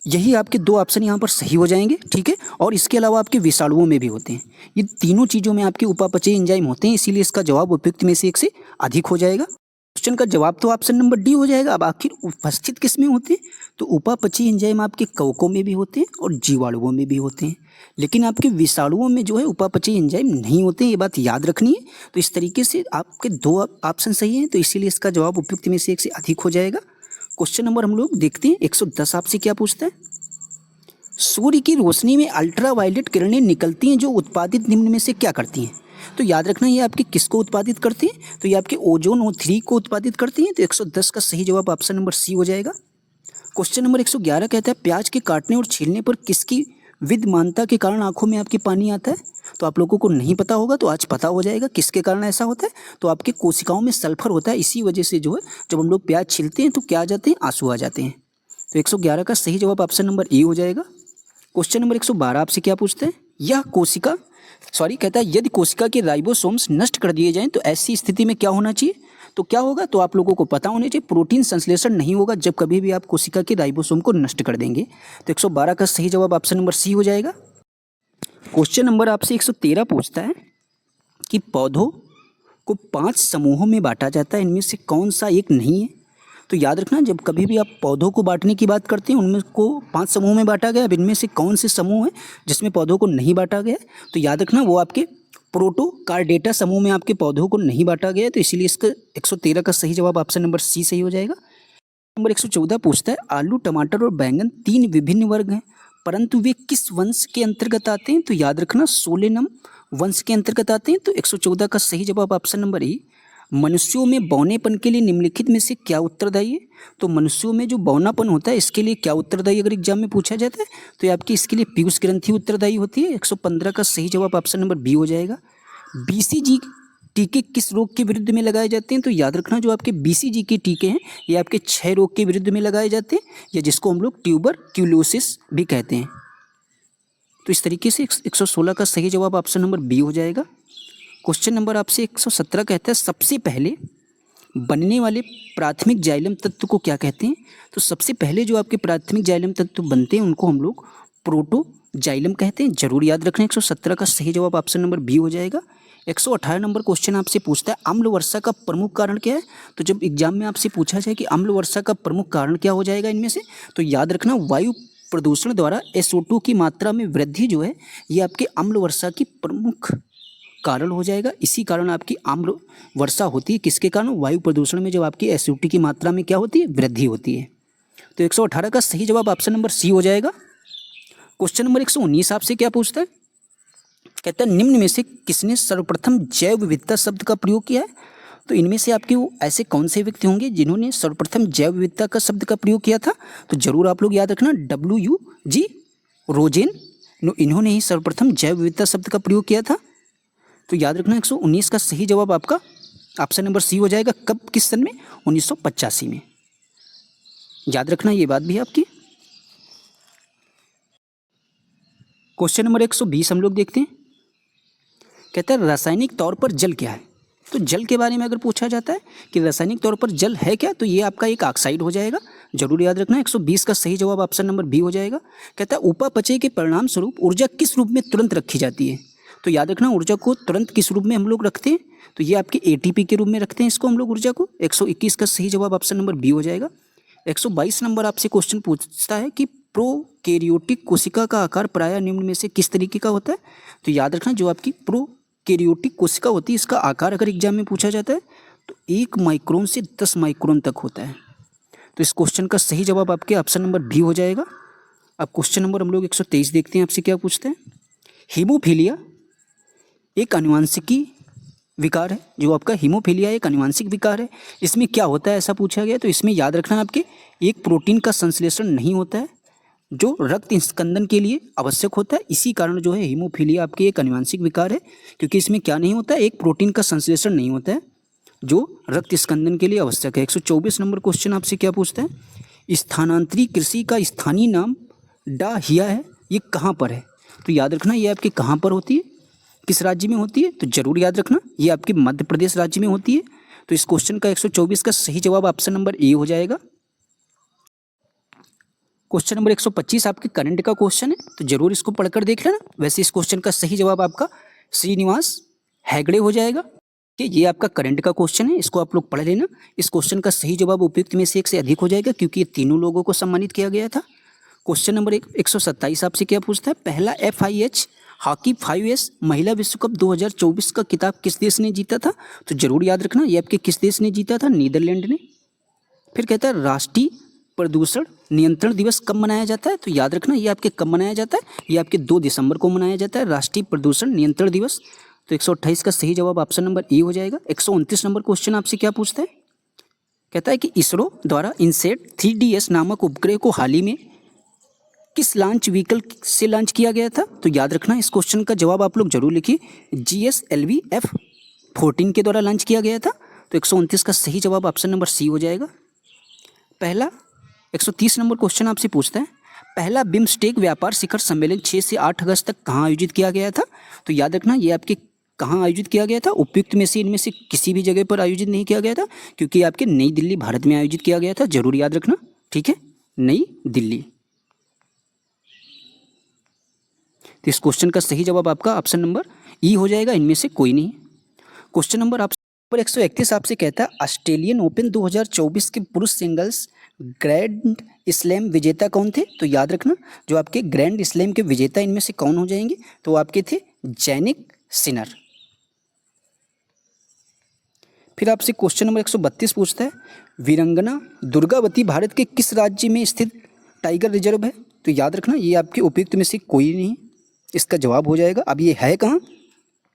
यही आपके दो ऑप्शन यहाँ पर सही हो जाएंगे। ठीक है, और इसके अलावा आपके विषाणुओं में भी होते हैं। ये तीनों चीज़ों में आपके उपापचयी एंजाइम होते हैं, इसीलिए इसका जवाब उपयुक्त में से एक से अधिक हो जाएगा। क्वेश्चन का जवाब तो ऑप्शन नंबर डी हो जाएगा। अब आखिर उपस्थित किस में होते हैं? तो उपापचयी एंजाइम आपके कवकों में भी होते हैं और जीवाणुओं में भी होते हैं, लेकिन आपके विषाणुओं में जो है उपापचयी एंजाइम नहीं होते हैं, ये बात याद रखनी है। तो इस तरीके से आपके दो ऑप्शन सही हैं, तो इसीलिए इसका जवाब उपयुक्त में से एक से अधिक हो जाएगा। क्वेश्चन नंबर हम लोग देखते हैं 110 आपसे क्या पूछता है। सूर्य की रोशनी में अल्ट्रावायलेट किरणें निकलती हैं जो उत्पादित निम्न में से क्या करती हैं? तो याद रखना ये आपके किसको उत्पादित करती हैं? तो ये आपके ओजोन और 3 को उत्पादित करती हैं। तो 110 का सही जवाब ऑप्शन नंबर सी हो जाएगा। क्वेश्चन नंबर 111 कहता है प्याज के काटने और छीलने पर किसकी विद्यमानता के कारण आंखों में आपके पानी आता है? तो आप लोगों को नहीं पता होगा तो आज पता हो जाएगा किसके कारण ऐसा होता है। तो आपके कोशिकाओं में सल्फर होता है, इसी वजह से जो है जब हम लोग प्याज छीलते हैं तो क्या आ जाते हैं? आंसू आ जाते हैं। तो 111 का सही जवाब ऑप्शन नंबर ए हो जाएगा। क्वेश्चन नंबर 112 आपसे क्या पूछते हैं? कहता है यदि कोशिका के राइबोसोम्स नष्ट कर दिए जाएं तो ऐसी स्थिति में क्या होना चाहिए? तो क्या होगा? तो आप लोगों को पता होना चाहिए प्रोटीन संश्लेषण नहीं होगा जब कभी भी आप कोशिका के राइबोसोम को नष्ट कर देंगे। तो 112 का सही जवाब ऑप्शन नंबर सी हो जाएगा। क्वेश्चन नंबर आपसे 113 पूछता है कि पौधों को 5 समूहों में बांटा जाता है, इनमें से कौन सा एक नहीं है? तो तो याद रखना, जब कभी भी आप पौधों को बांटने की बात करते हैं, उनमें को 5 समूह में बांटा गया। अब इनमें से कौन से समूह है जिसमें पौधों को नहीं बांटा गया है? तो याद रखना वो आपके प्रोटोकार्डेटा समूह में आपके पौधों को नहीं बांटा गया है। तो इसीलिए इसका 113 का सही जवाब ऑप्शन नंबर सी सही हो जाएगा। नंबर 114 पूछता है, आलू, टमाटर और बैंगन 3 विभिन्न वर्ग हैं, परंतु वे किस वंश के अंतर्गत आते हैं? तो याद रखना सोलेनम वंश के अंतर्गत आते हैं। तो 114 का सही जवाब ऑप्शन नंबर ए। मनुष्यों में बौनेपन के लिए निम्नलिखित में से क्या उत्तरदायी है? तो मनुष्यों में जो बौनापन होता है इसके लिए क्या उत्तरदायी अगर एग्जाम में पूछा जाता है तो ये आपकी इसके लिए पीयूष ग्रंथि उत्तरदायी होती है। 115 का सही जवाब ऑप्शन नंबर बी हो जाएगा। बीसीजी टीके किस रोग के विरुद्ध में लगाए जाते हैं? तो याद रखना जो आपके बीसीजी के टीके हैं ये आपके क्षय रोग के विरुद्ध में लगाए जाते हैं, या जिसको हम लोग ट्यूबरक्यूलोसिस भी कहते हैं। तो इस तरीके से 116 का सही जवाब ऑप्शन नंबर बी हो जाएगा। क्वेश्चन नंबर आपसे 117 कहता है, सबसे पहले बनने वाले प्राथमिक जाइलम तत्व को क्या कहते हैं? तो सबसे पहले जो आपके प्राथमिक जाइलम तत्व बनते हैं उनको हम लोग प्रोटोजाइलम कहते हैं। जरूर याद रखना। 117 का सही जवाब ऑप्शन नंबर बी हो जाएगा। 118 नंबर क्वेश्चन आपसे पूछता है, अम्ल वर्षा का प्रमुख कारण क्या है? तो जब एग्जाम में आपसे पूछा जाए कि अम्ल वर्षा का प्रमुख कारण क्या हो जाएगा इनमें से, तो याद रखना वायु प्रदूषण द्वारा SO2 की मात्रा में वृद्धि जो है ये आपके अम्ल वर्षा की प्रमुख कारण हो जाएगा। इसी कारण आपकी अम्ल वर्षा होती है। किसके कारण? वायु प्रदूषण में जब आपकी SO2 की मात्रा में क्या होती है? वृद्धि होती है। तो 118 का सही जवाब ऑप्शन नंबर सी हो जाएगा। क्वेश्चन नंबर 119 आपसे क्या पूछता है? कहता है, निम्न में से किसने सर्वप्रथम जैव विविधता शब्द का प्रयोग किया है? तो इनमें से आपके वो ऐसे कौन से व्यक्ति होंगे जिन्होंने सर्वप्रथम जैव विविधता का शब्द का प्रयोग किया था? तो जरूर आप लोग याद रखना, WUG रोजेन, इन्होंने ही सर्वप्रथम जैव विविधता शब्द का प्रयोग किया था। तो याद रखना 119 का सही जवाब आपका ऑप्शन नंबर सी हो जाएगा। कब, किस सन में? 1985 में। याद रखना ये बात भी आपकी। क्वेश्चन नंबर 120 हम लोग देखते हैं। कहता है, रासायनिक तौर पर जल क्या है? तो जल के बारे में अगर पूछा जाता है कि रासायनिक तौर पर जल है क्या, तो ये आपका एक ऑक्साइड हो जाएगा। जरूर याद रखना। 120 का सही जवाब ऑप्शन नंबर बी हो जाएगा। कहता है, उपापचय के परिणाम स्वरूप ऊर्जा किस रूप में तुरंत रखी जाती है? तो याद रखना ऊर्जा को तुरंत किस रूप में हम लोग रखते हैं? तो ये आपके ATP के रूप में रखते हैं इसको हम लोग ऊर्जा को। 121 का सही जवाब ऑप्शन नंबर बी हो जाएगा। 122 नंबर आपसे क्वेश्चन पूछता है कि प्रोकैरियोटिक कोशिका का आकार प्रायः निम्न में से किस तरीके का होता है? तो याद रखना जो आपकी प्रोकैरियोटिक कोशिका होती है इसका आकार अगर एग्जाम में पूछा जाता है तो 1 माइक्रोन से 10 माइक्रोन तक होता है। तो इस क्वेश्चन का सही जवाब आपके ऑप्शन नंबर बी हो जाएगा। अब क्वेश्चन नंबर हम लोग 123 देखते हैं। आपसे क्या पूछते हैं? हीमोफीलिया एक आनुवंशिकी विकार है। जो आपका हीमोफीलिया एक आनुवंशिक विकार है। इसमें क्या होता है ऐसा पूछा गया? तो इसमें याद रखना आपके एक प्रोटीन का संश्लेषण नहीं होता है जो रक्त स्कंदन के लिए आवश्यक होता है। इसी कारण जो है हीमोफीलिया आपकी एक आनुवंशिक विकार है, क्योंकि इसमें क्या नहीं होता है? एक प्रोटीन का संश्लेषण नहीं होता है जो रक्त स्कंदन के लिए आवश्यक है। 124 नंबर क्वेश्चन आपसे क्या पूछता है? स्थानांतरी कृषि का स्थानीय नाम डाहिया है, ये कहाँ पर है? तो याद रखना ये आपके कहाँ पर होती है, किस राज्य में होती है? तो जरूर याद रखना ये आपके मध्य प्रदेश राज्य में होती है। तो इस क्वेश्चन का 124 का सही जवाब ऑप्शन नंबर ए हो जाएगा। क्वेश्चन नंबर 125 आपके करंट का क्वेश्चन है, तो जरूर इसको पढ़कर देख लेना। वैसे इस क्वेश्चन का सही जवाब आपका श्रीनिवास हेगड़े हो जाएगा कि ये आपका करंट का क्वेश्चन है, इसको आप लोग पढ़ लेना। इस क्वेश्चन का सही जवाब उपयुक्त में से एक से अधिक हो जाएगा क्योंकि ये तीनों लोगों को सम्मानित किया गया था। क्वेश्चन नंबर 127 आपसे क्या पूछता है? पहला FIH हॉकी 5S महिला विश्व कप 2024 का खिताब किस देश ने जीता था? तो जरूर याद रखना ये आपके किस देश ने जीता था? नीदरलैंड ने। फिर कहता है राष्ट्रीय प्रदूषण नियंत्रण दिवस कब मनाया जाता है? तो याद रखना ये आपके कब मनाया जाता है? ये आपके 2 दिसंबर को मनाया जाता है राष्ट्रीय प्रदूषण नियंत्रण दिवस। तो 128 का सही जवाब ऑप्शन नंबर ए हो जाएगा। 129 नंबर क्वेश्चन आपसे क्या पूछता है? कहता है कि इसरो द्वारा इनसेट 3DS नामक उपग्रह को हाल ही में किस लॉन्च व्हीकल से लॉन्च किया गया था? तो याद रखना इस क्वेश्चन का जवाब आप लोग जरूर लिखिए। GSLV F14 के द्वारा लॉन्च किया गया था। तो 129 का सही जवाब ऑप्शन नंबर सी हो जाएगा। पहला 130 नंबर क्वेश्चन आपसे पूछता है, पहला बिम्स्टेक व्यापार शिखर सम्मेलन 6 से 8 अगस्त तक कहाँ आयोजित किया गया था? तो याद रखना ये आपके कहाँ आयोजित किया गया था? उपयुक्त में से इनमें से किसी भी जगह पर आयोजित नहीं किया गया था क्योंकि आपके नई दिल्ली भारत में आयोजित किया गया था। जरूर याद रखना, ठीक है, नई दिल्ली। तो इस क्वेश्चन का सही जवाब आपका ऑप्शन नंबर ई हो जाएगा, इनमें से कोई नहीं। क्वेश्चन नंबर आप पर 131 आपसे कहता है ऑस्ट्रेलियन ओपन 2024 के पुरुष सिंगल्स ग्रैंड स्लैम विजेता कौन थे? तो याद रखना जो आपके ग्रैंड स्लैम के विजेता इनमें से कौन हो जाएंगे? तो आपके थे जैनिक सिनर। फिर आपसे क्वेश्चन नंबर 132 पूछता है वीरंगना दुर्गावती भारत के किस राज्य में स्थित टाइगर रिजर्व है? तो याद रखना ये आपके उपयुक्त में से कोई नहीं, इसका जवाब हो जाएगा। अब ये है कहाँ?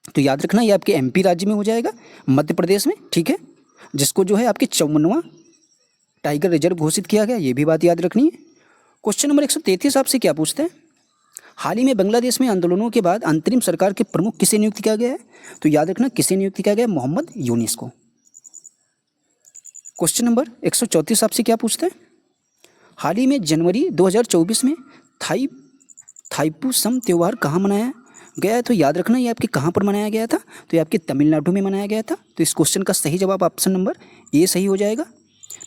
तो याद रखना ये आपके एमपी राज्य में हो जाएगा, मध्य प्रदेश में, ठीक है, जिसको जो है आपके 54वां टाइगर रिजर्व घोषित किया गया, ये भी बात याद रखनी है। क्वेश्चन नंबर 133 आपसे क्या पूछते हैं हाल ही में बांग्लादेश में आंदोलनों के बाद अंतरिम सरकार के प्रमुख किसे नियुक्त किया गया है? तो याद रखना किसे नियुक्त किया गया? मोहम्मद यूनिस को। क्वेश्चन नंबर 134 आपसे क्या पूछते हैं हाल ही में जनवरी 2024 में थाईपुसम त्यौहार कहाँ मनाया गया है? तो याद रखना ये आपके कहाँ पर मनाया गया था? तो ये आपके तमिलनाडु में मनाया गया था। तो इस क्वेश्चन का सही जवाब ऑप्शन नंबर ए सही हो जाएगा।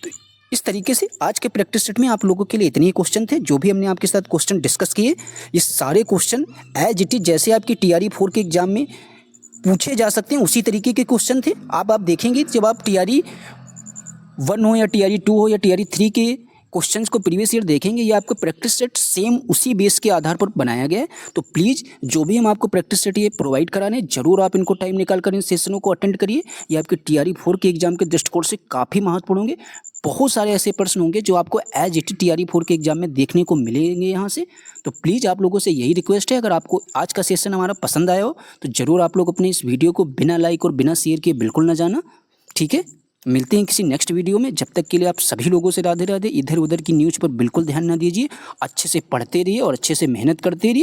तो इस तरीके से आज के प्रैक्टिस सेट में आप लोगों के लिए इतने ही क्वेश्चन थे जो भी हमने आपके साथ क्वेश्चन डिस्कस किए। ये सारे क्वेश्चन एज इट इज जैसे आपकी TRE 4 के एग्जाम में पूछे जा सकते हैं उसी तरीके के क्वेश्चन थे। आप देखेंगे जब आप TRE 1 हो या TRE 2 हो या TRE 3 के क्वेश्चंस को प्रीवियस ईयर देखेंगे, ये आपका प्रैक्टिस सेट सेम उसी बेस के आधार पर बनाया गया है। तो प्लीज़ जो भी हम आपको प्रैक्टिस सेट ये प्रोवाइड करा रहे हैं जरूर आप इनको टाइम निकाल कर इन सेशनों को अटेंड करिए। ये आपके TRE 4 के एग्जाम के दृष्टिकोण से काफ़ी महत्वपूर्ण होंगे। बहुत सारे ऐसे प्रश्न होंगे जो आपको एज इट TRE 4 के एग्जाम में देखने को मिलेंगे यहाँ से। तो प्लीज़ आप लोगों से यही रिक्वेस्ट है, अगर आपको आज का सेशन हमारा पसंद आया हो तो ज़रूर आप लोग अपने इस वीडियो को बिना लाइक और बिना शेयर किए बिल्कुल ना जाना, ठीक है। मिलते हैं किसी नेक्स्ट वीडियो में। जब तक के लिए आप सभी लोगों से राधे राधे। इधर उधर की न्यूज़ पर बिल्कुल ध्यान ना दीजिए, अच्छे से पढ़ते रहिए और अच्छे से मेहनत करते रहिए।